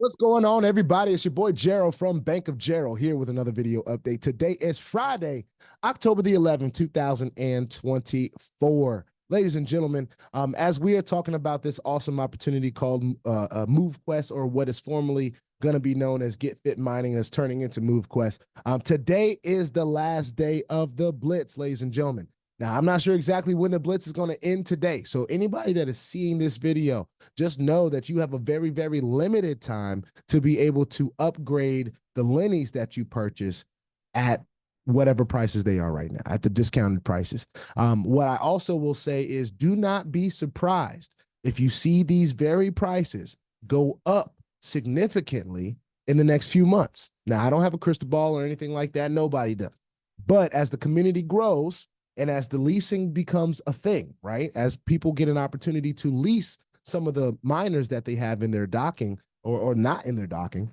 What's going on, everybody? It's your boy Gerald from Bank of Gerald here with another video update. Today is Friday, October the 11th, 2024. Ladies and gentlemen, as we are talking about this awesome opportunity called Movequest, or what is formerly going to be known as GETFIT Mining, is turning into Movequest. Today is the last day of the Blitz, ladies and gentlemen. Now, I'm not sure exactly when the Blitz is going to end today. So anybody that is seeing this video, just know that you have a very, very limited time to be able to upgrade the Lennies that you purchase at whatever prices they are right now, at the discounted prices. What I also will say is, do not be surprised if you see these very prices go up significantly in the next few months. Now, I don't have a crystal ball or anything like that. Nobody does. But as the community grows, and as the leasing becomes a thing, right? As people get an opportunity to lease some of the miners that they have in their docking or not in their docking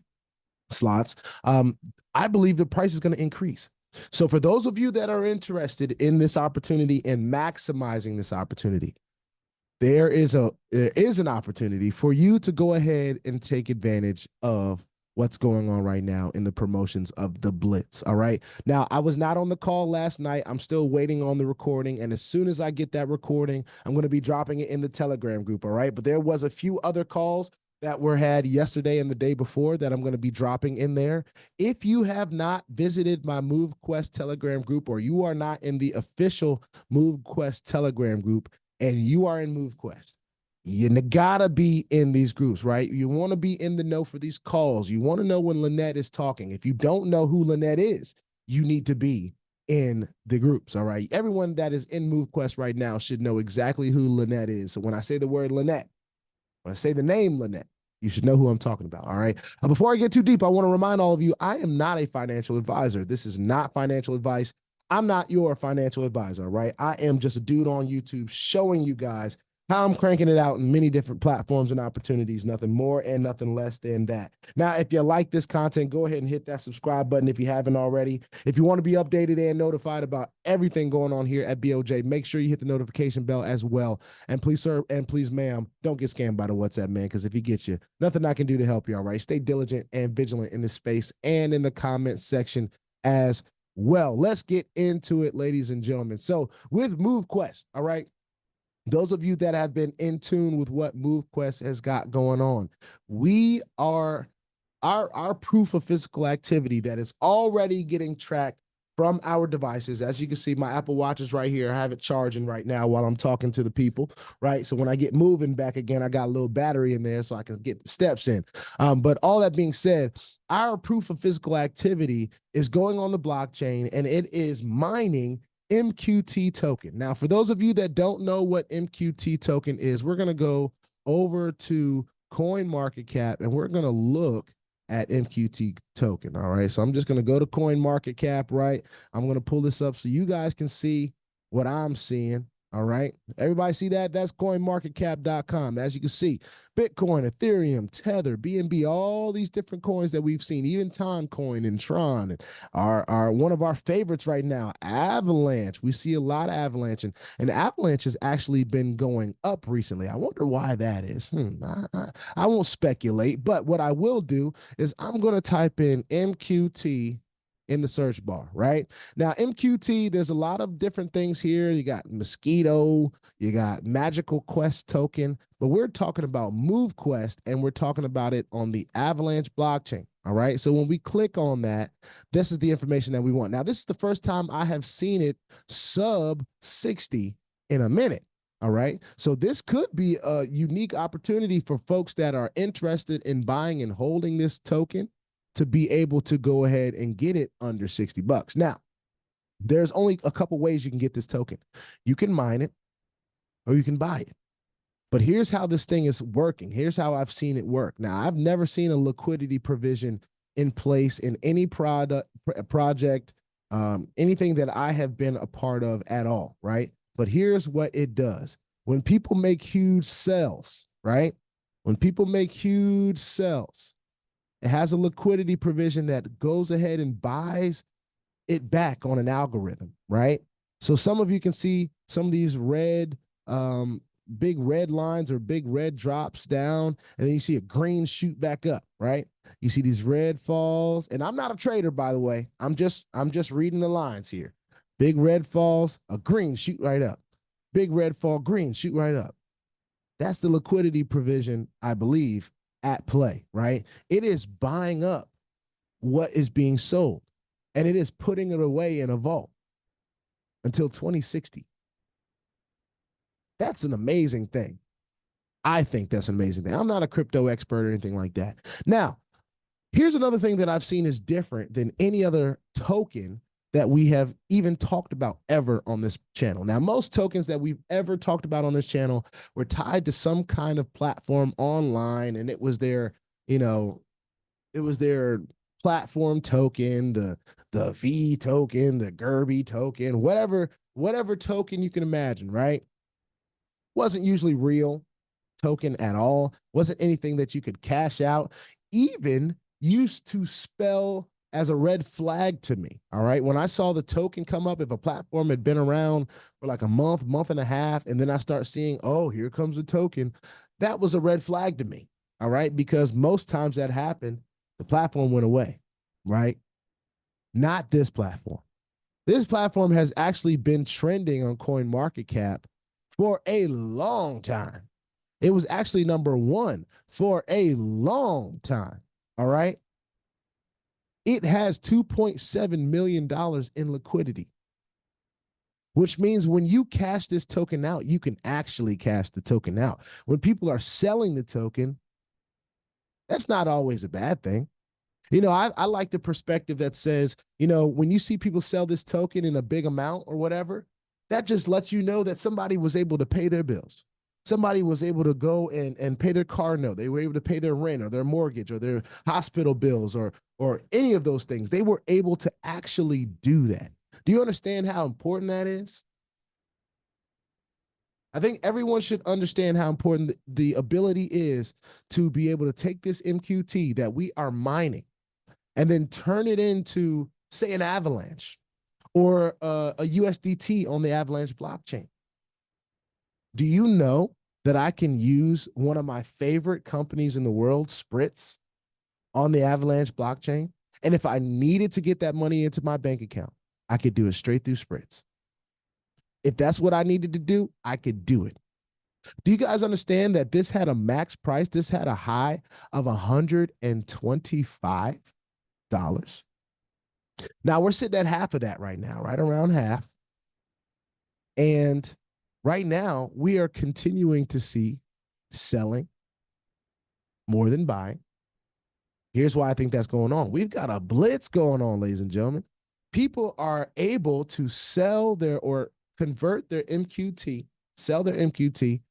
slots, I believe the price is going to increase. So for those of you that are interested in this opportunity and maximizing this opportunity, there is an opportunity for you to go ahead and take advantage of what's going on right now in the promotions of the Blitz. All right. Now, I was not on the call last night. I'm still waiting on the recording. And as soon as I get that recording, I'm going to be dropping it in the Telegram group. All right. But there was a few other calls that were had yesterday and the day before that I'm going to be dropping in there. If you have not visited my Movequest Telegram group, or you are not in the official Movequest Telegram group and you are in Movequest, you gotta be in these groups, right? You want to be in the know for these calls. You want to know when Lynette is talking. If you don't know who Lynette is, you need to be in the groups, all right? Everyone that is in Movequest right now should know exactly who Lynette is. So when I say the word Lynette, when I say the name Lynette, you should know who I'm talking about, all right? Before I get too deep, I want to remind all of you, I am not a financial advisor. This is not financial advice. I'm not your financial advisor, all right? I am just a dude on YouTube showing you guys how I'm cranking it out in many different platforms and opportunities, nothing more and nothing less than that. Now, if you like this content, go ahead and hit that subscribe button if you haven't already. If you want to be updated and notified about everything going on here at BOJ, make sure you hit the notification bell as well. And please, sir, and please, ma'am, don't get scammed by the WhatsApp, man, because if he gets you, nothing I can do to help you, all right? Stay diligent and vigilant in this space and in the comment section as well. Let's get into it, ladies and gentlemen. So with Movequest, all right, those of you that have been in tune with what Movequest has got going on, we are our proof of physical activity that is already getting tracked from our devices. As you can see, my Apple Watch is right here. I have it charging right now while I'm talking to the people, right? So when I get moving back again, I got a little battery in there so I can get the steps in. But all that being said, our proof of physical activity is going on the blockchain, and it is mining MQT token. Now, for those of you that don't know what MQT token is, we're going to go over to CoinMarketCap and we're going to look at MQT token. All right. So I'm just going to go to CoinMarketCap, right? I'm going to pull this up so you guys can see what I'm seeing. All right. Everybody see that? That's coinmarketcap.com. As you can see, Bitcoin, Ethereum, Tether, BNB, all these different coins that we've seen, even Toncoin and Tron, and are one of our favorites right now, Avalanche. We see a lot of Avalanche, and Avalanche has actually been going up recently. I wonder why that is. I won't speculate, but what I will do is I'm going to type in MQT in the search bar, right? Now, MQT, there's a lot of different things here. You got Mosquito, you got Magical Quest token, but we're talking about Movequest, and we're talking about it on the Avalanche blockchain, all right? So when we click on that, this is the information that we want. Now, this is the first time I have seen it sub 60 in a minute. All right. So this could be a unique opportunity for folks that are interested in buying and holding this token to be able to go ahead and get it under 60 bucks. Now, there's only a couple ways you can get this token. You can mine it or you can buy it. But here's how this thing is working. Here's how I've seen it work. Now, I've never seen a liquidity provision in place in any project, anything that I have been a part of at all, right? But here's what it does. When people make huge sells, right? When people make huge sells, it has a liquidity provision that goes ahead and buys it back on an algorithm, right? So some of you can see some of these red big red lines or big red drops down, and then you see a green shoot back up, right? You see these red falls, and I'm not a trader, by the way. I'm just reading the lines here. Big red falls, a green shoot right up. Big red fall, green shoot right up. That's the liquidity provision, I believe, at play, right? It is buying up what is being sold, and it is putting it away in a vault until 2060. That's an amazing thing. I think that's an amazing thing. I'm not a crypto expert or anything like that. Now, here's another thing that I've seen is different than any other token that we have even talked about ever on this channel. Now, most tokens that we've ever talked about on this channel were tied to some kind of platform online, and it was their, it was their platform token, the V token, the GERBI token, whatever token you can imagine, right? Wasn't usually real token at all. Wasn't anything that you could cash out. Even used to spell as a red flag to me. All right. When I saw the token come up, if a platform had been around for like a month and a half, and then I start seeing, oh, here comes a token, that was a red flag to me. All right. Because most times that happened, the platform went away. Right. Not this platform. This platform has actually been trending on CoinMarketCap for a long time. It was actually #1 for a long time. All right. It has $2.7 million in liquidity, which means when you cash this token out, you can actually cash the token out. When people are selling the token, that's not always a bad thing. I like the perspective that says, when you see people sell this token in a big amount or whatever, that just lets you know that somebody was able to pay their bills. Somebody was able to go and pay their car note. They were able to pay their rent or their mortgage or their hospital bills or any of those things. They were able to actually do that. Do you understand how important that is? I think everyone should understand how important the ability is to be able to take this MQT that we are mining and then turn it into, say, an Avalanche or a USDT on the Avalanche blockchain. Do you know that I can use one of my favorite companies in the world, SPRITZ, on the Avalanche blockchain? And if I needed to get that money into my bank account, I could do it straight through SPRITZ. If that's what I needed to do, I could do it. Do you guys understand that this had a max price? This had a high of $125. Now we're sitting at half of that right now, right around half. And right now we are continuing to see selling more than buying. Here's why I think that's going on. We've got a blitz going on, ladies and gentlemen. People are able to sell their or convert their MQT, sell their MQT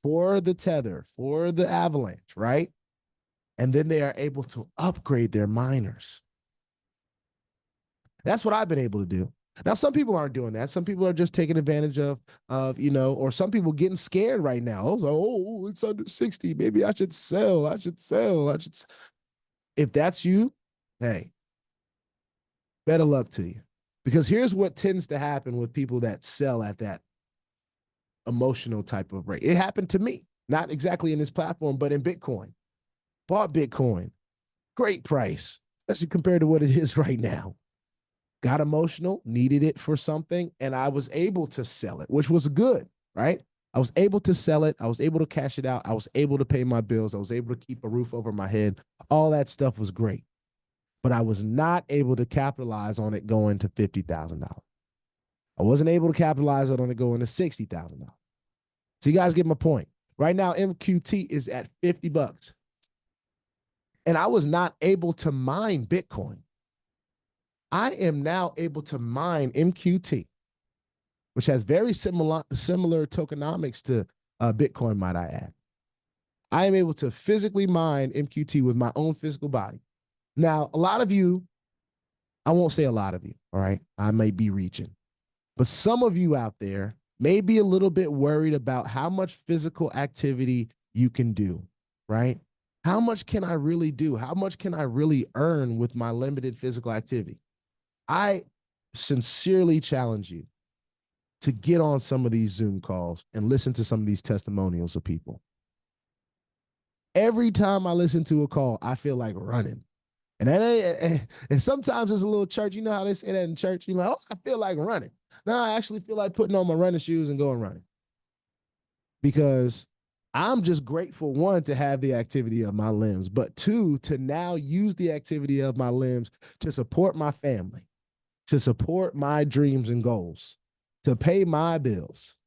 for the Tether, for the Avalanche, right? And then they are able to upgrade their miners. That's what I've been able to do. Now, some people aren't doing that. Some people are just taking advantage of or some people getting scared right now. I was like, oh, it's under 60. Maybe I should sell. I should sell. If that's you, hey, better luck to you. Because here's what tends to happen with people that sell at that emotional type of rate. It happened to me, not exactly in this platform, but in Bitcoin. Bought Bitcoin, great price, especially compared to what it is right now. Got emotional, needed it for something, and I was able to sell it, which was good, right? I was able to sell it. I was able to cash it out. I was able to pay my bills. I was able to keep a roof over my head. All that stuff was great. But I was not able to capitalize on it going to $50,000. I wasn't able to capitalize on it going to $60,000. So you guys get my point. Right now, MQT is at $50. And I was not able to mine Bitcoin. I am now able to mine MQT, which has very similar tokenomics to Bitcoin, might I add. I am able to physically mine MQT with my own physical body. Now, a lot of you, I won't say a lot of you, all right? I may be reaching. But some of you out there may be a little bit worried about how much physical activity you can do, right? How much can I really do? How much can I really earn with my limited physical activity? I sincerely challenge you to get on some of these Zoom calls and listen to some of these testimonials of people. Every time I listen to a call, I feel like running. And sometimes it's a little church. You know how they say that in church? You're like, oh, I feel like running. No, I actually feel like putting on my running shoes and going running. Because I'm just grateful, one, to have the activity of my limbs, but two, to now use the activity of my limbs to support my family, to support my dreams and goals, to pay my bills.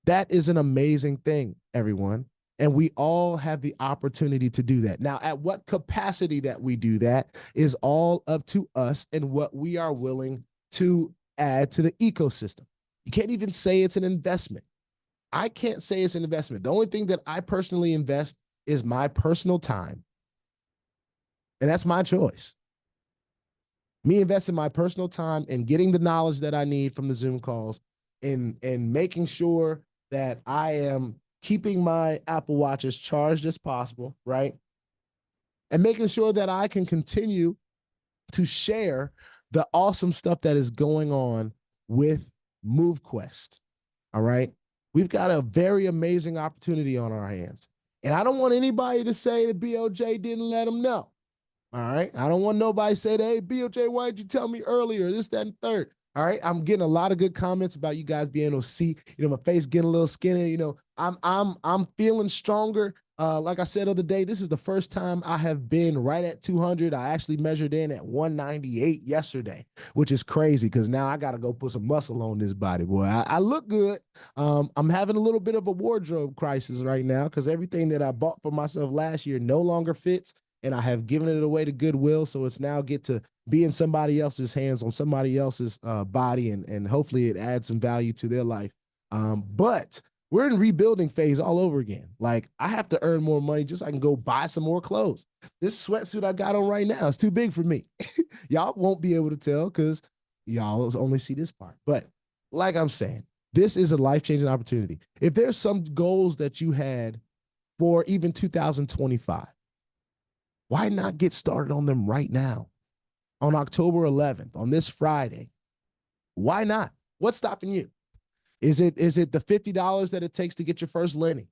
That is an amazing thing, everyone. And we all have the opportunity to do that. Now, at what capacity that we do that is all up to us and what we are willing to add to the ecosystem. You can't even say it's an investment. I can't say it's an investment. The only thing that I personally invest is my personal time. And that's my choice. Me investing my personal time and getting the knowledge that I need from the Zoom calls and making sure that I am keeping my Apple Watch as charged as possible, right? And making sure that I can continue to share the awesome stuff that is going on with Movequest, all right? We've got a very amazing opportunity on our hands. And I don't want anybody to say that BOJ didn't let them know, all right? I don't want nobody to say, hey, BOJ, why did you tell me earlier, this, that, and third? All right, I'm getting a lot of good comments about you guys being able to see, my face getting a little skinny. I'm feeling stronger. Like I said the other day, this is the first time I have been right at 200. I actually measured in at 198 yesterday, which is crazy because now I got to go put some muscle on this body, boy. I look good. I'm having a little bit of a wardrobe crisis right now because everything that I bought for myself last year no longer fits. And I have given it away to Goodwill, so it's now get to be in somebody else's hands on somebody else's body, and hopefully it adds some value to their life. But we're in rebuilding phase all over again. Like, I have to earn more money just so I can go buy some more clothes. This sweatsuit I got on right now is too big for me. Y'all won't be able to tell because y'all only see this part. But like I'm saying, this is a life-changing opportunity. If there's some goals that you had for even 2025, why not get started on them right now? On October 11th, on this Friday. Why not? What's stopping you? Is it the $50 that it takes to get your first Lenny?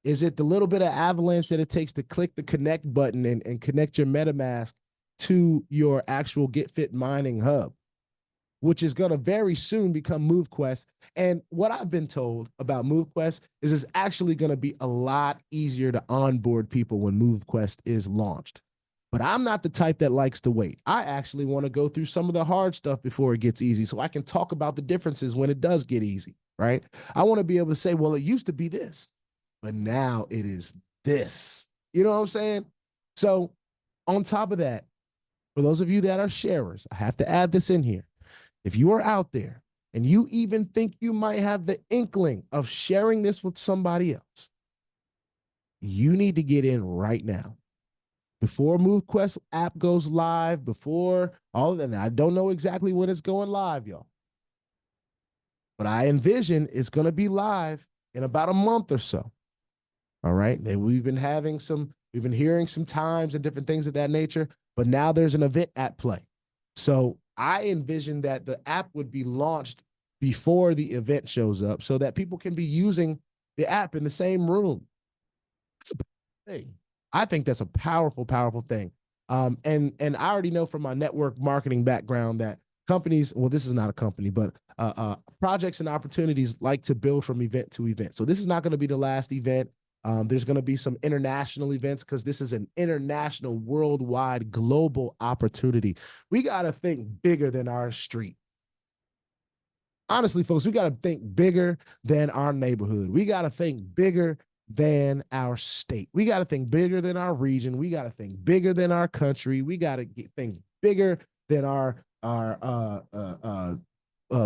Is it the little bit of avalanche that it takes to click the connect button and connect your MetaMask to your actual GETFIT mining hub, which is going to very soon become Movequest? And what I've been told about Movequest is it's actually going to be a lot easier to onboard people when Movequest is launched. But I'm not the type that likes to wait. I actually want to go through some of the hard stuff before it gets easy so I can talk about the differences when it does get easy, right? I want to be able to say, well, it used to be this, but now it is this. You know what I'm saying? So on top of that, for those of you that are sharers, I have to add this in here. If you are out there and you even think you might have the inkling of sharing this with somebody else, you need to get in right now. Before Movequest app goes live, before all of that, I don't know exactly when it's going live, y'all. But I envision it's going to be live in about a month or so. All right. And we've been hearing some times and different things of that nature, but now there's an event at play. So I envision that the app would be launched before the event shows up so that people can be using the app in the same room. That's a big thing. I think that's a powerful, powerful thing. And I already know from my network marketing background that companies, well, this is not a company, but projects and opportunities like to build from event to event. So this is not going to be the last event. There's going to be some international events because this is an international, worldwide, global opportunity. We got to think bigger than our street. Honestly, folks, we got to think bigger than our neighborhood. We got to think bigger than our state. We got to think bigger than our region. We got to think bigger than our country. We got to think bigger than our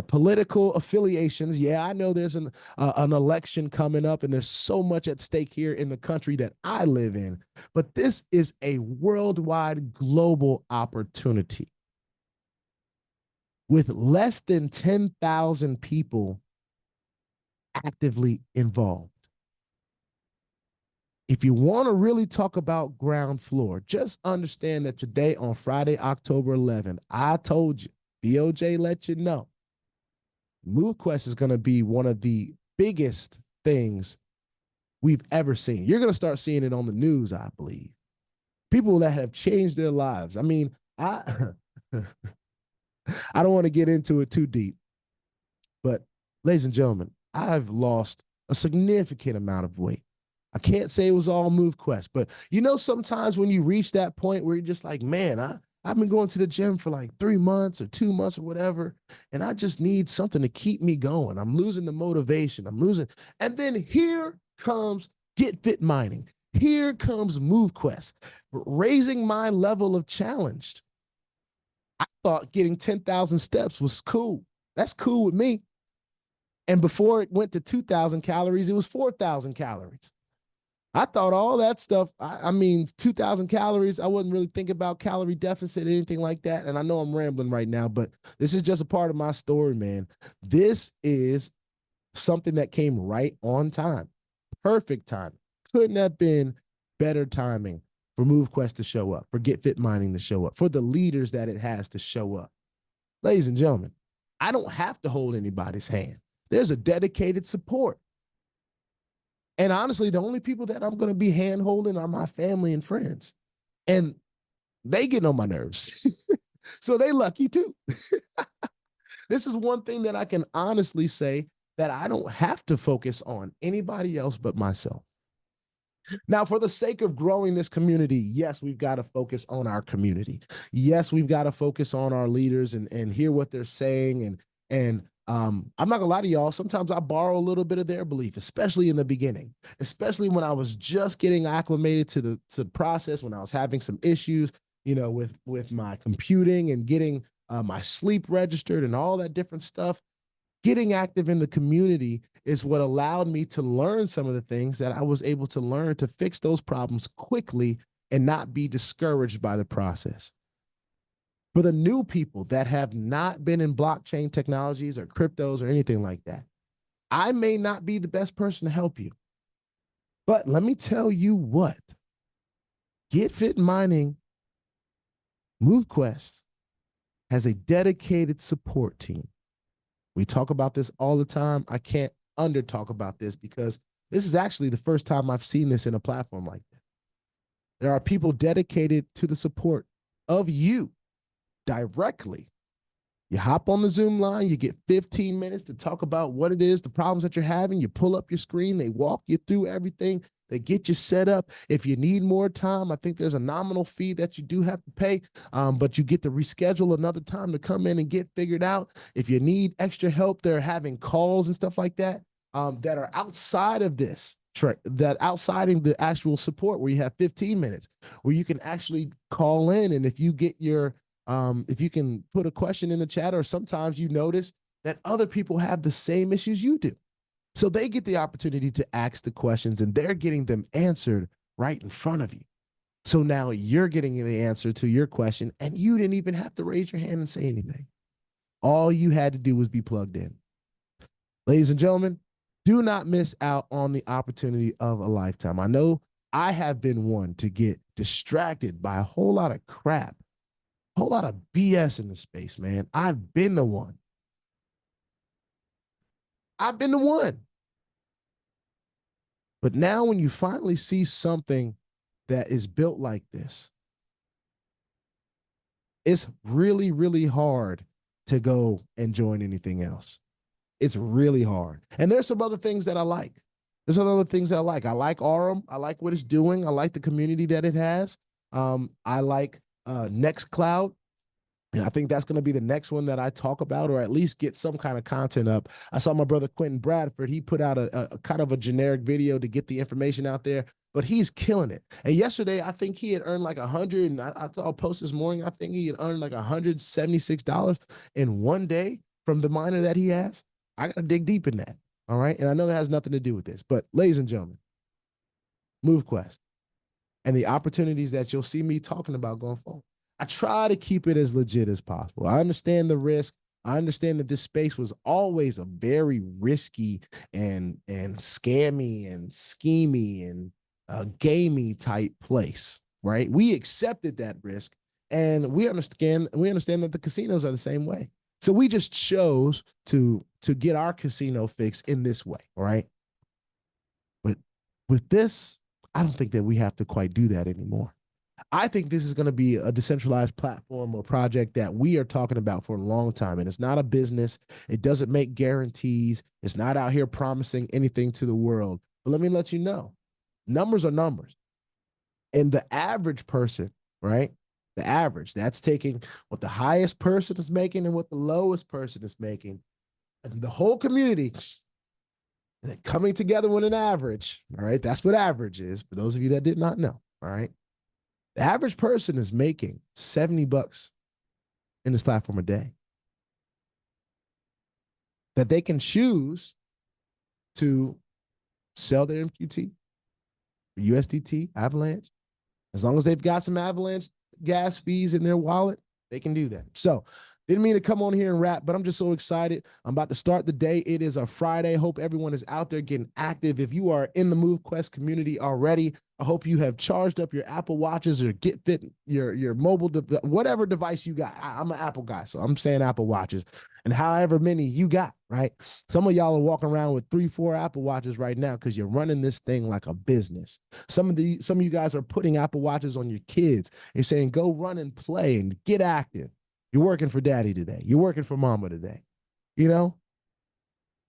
political affiliations. Yeah, I know there's an election coming up and there's so much at stake here in the country that I live in, but this is a worldwide global opportunity with less than 10,000 people actively involved. If you want to really talk about ground floor, just understand that today on Friday, October 11th, I told you, BOJ let you know, Movequest is going to be one of the biggest things we've ever seen. You're going to start seeing it on the news, I believe. People that have changed their lives. I mean, I I don't want to get into it too deep, but ladies and gentlemen, I've lost a significant amount of weight. I can't say it was all Movequest, but you know, sometimes when you reach that point where you're just like, man, I've been going to the gym for like 3 months or 2 months or whatever, and I just need something to keep me going. I'm losing the motivation. I'm losing. And then here comes GETFIT mining. Here comes Movequest, raising my level of challenge. I thought getting 10,000 steps was cool. That's cool with me. And before it went to 2,000 calories, it was 4,000 calories. I thought all that stuff, I mean, 2,000 calories, I wasn't really thinking about calorie deficit or anything like that. And I know I'm rambling right now, but this is just a part of my story, man. This is something that came right on time. Perfect timing. Couldn't have been better timing for Movequest to show up, for GETFIT mining to show up, for the leaders that it has to show up. Ladies and gentlemen, I don't have to hold anybody's hand. There's a dedicated support. And honestly, the only people that I'm going to be hand holding are my family and friends. And they get on my nerves. So they lucky too. This is one thing that I can honestly say that I don't have to focus on anybody else but myself. Now, for the sake of growing this community, yes, we've got to focus on our community. Yes, we've got to focus on our leaders and hear what they're saying. And I'm not gonna lie to y'all, sometimes I borrow a little bit of their belief, especially in the beginning, especially when I was just getting acclimated to the process, when I was having some issues, you know, with my computing and getting my sleep registered and all that different stuff. Getting active in the community is what allowed me to learn some of the things that I was able to learn to fix those problems quickly and not be discouraged by the process. For the new people that have not been in blockchain technologies or cryptos or anything like that, I may not be the best person to help you. But let me tell you what, GETFIT mining, Movequest has a dedicated support team. We talk about this all the time. I can't under talk about this because this is actually the first time I've seen this in a platform like that. There are people dedicated to the support of you directly. You hop on the Zoom line, you get 15 minutes to talk about what it is, the problems that you're having. You pull up your screen, they walk you through everything. They get you set up. If you need more time, I think there's a nominal fee that you do have to pay, but you get to reschedule another time to come in and get figured out. If you need extra help, they're having calls and stuff like that that are outside of this, that outside of the actual support where you have 15 minutes, where you can actually call in. And if you get your, if you can put a question in the chat, or sometimes you notice that other people have the same issues you do. So they get the opportunity to ask the questions and they're getting them answered right in front of you. So now you're getting the answer to your question and you didn't even have to raise your hand and say anything. All you had to do was be plugged in. Ladies and gentlemen, do not miss out on the opportunity of a lifetime. I know I have been one to get distracted by a whole lot of crap, a whole lot of BS in the space, man. I've been the one. I've been the one. But now when you finally see something that is built like this, it's really, really hard to go and join anything else. It's really hard. And there's some other things that I like. There's some other things that I like. I like AURUM. I like what it's doing. I like the community that it has. I like Nextcloud. And I think that's going to be the next one that I talk about, or at least get some kind of content up. I saw my brother Quentin Bradford. He put out a kind of a generic video to get the information out there, but he's killing it. And yesterday, I think he had earned like 100, and I saw a post this morning, I think he had earned like $176 in one day from the miner that he has. I got to dig deep in that, all right? And I know that has nothing to do with this, but ladies and gentlemen, Movequest and the opportunities that you'll see me talking about going forward. I try to keep it as legit as possible. I understand the risk. I understand that this space was always a very risky and scammy and schemy and gamey type place, right? We accepted that risk, and we understand that the casinos are the same way. So we just chose to to get our casino fix in this way, all right? But with this, I don't think that we have to quite do that anymore. I think this is going to be a decentralized platform or project that we are talking about for a long time. And it's not a business. It doesn't make guarantees. It's not out here promising anything to the world. But let me let you know, numbers are numbers. And the average person, right? The average, that's taking what the highest person is making and what the lowest person is making. And the whole community, and then coming together with an average, all right? That's what average is, for those of you that did not know, all right? The average person is making $70 in this platform a day that they can choose to sell their MQT, USDT, Avalanche. As long as they've got some Avalanche gas fees in their wallet, they can do that. So didn't mean to come on here and rap, but I'm just so excited. I'm about to start the day. It is a Friday. Hope everyone is out there getting active. If you are in the Movequest community already, I hope you have charged up your Apple Watches or GETFIT, your mobile, whatever device you got. I'm an Apple guy, so I'm saying Apple Watches. And however many you got, right? Some of y'all are walking around with 3-4 Apple Watches right now because you're running this thing like a business. Some of you guys are putting Apple Watches on your kids. You're saying, go run and play and get active. You're working for daddy today. You're working for mama today. You know,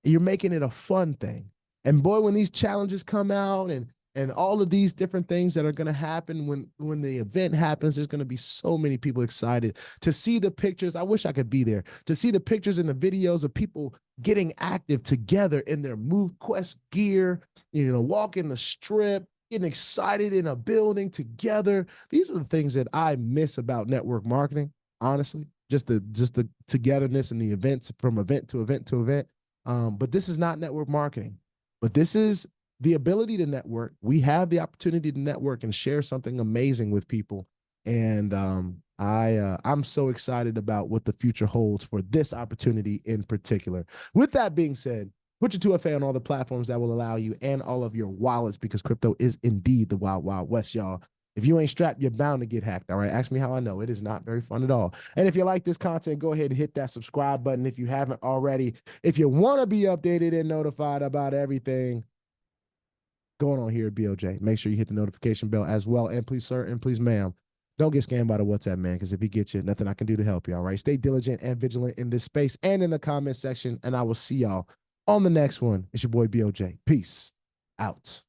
you're making it a fun thing. And boy, when these challenges come out and all of these different things that are going to happen when the event happens, there's going to be so many people excited to see the pictures. I wish I could be there to see the pictures and the videos of people getting active together in their Movequest gear, you know, walking the strip, getting excited in a building together. These are the things that I miss about network marketing. Honestly, just the togetherness and the events from event to event to event. But this is not network marketing, but this is the ability to network. We have the opportunity to network and share something amazing with people. And I'm so excited about what the future holds for this opportunity in particular. With that being said, put your 2FA on all the platforms that will allow you and all of your wallets, because crypto is indeed the wild, wild west, y'all. If you ain't strapped, you're bound to get hacked, all right? Ask me how I know. It is not very fun at all. And if you like this content, go ahead and hit that subscribe button if you haven't already. If you want to be updated and notified about everything going on here at BOJ, make sure you hit the notification bell as well. And please, sir, and please, ma'am, don't get scammed by the WhatsApp, man, because if he gets you, nothing I can do to help you, all right? Stay diligent and vigilant in this space and in the comment section, and I will see y'all on the next one. It's your boy BOJ. Peace out.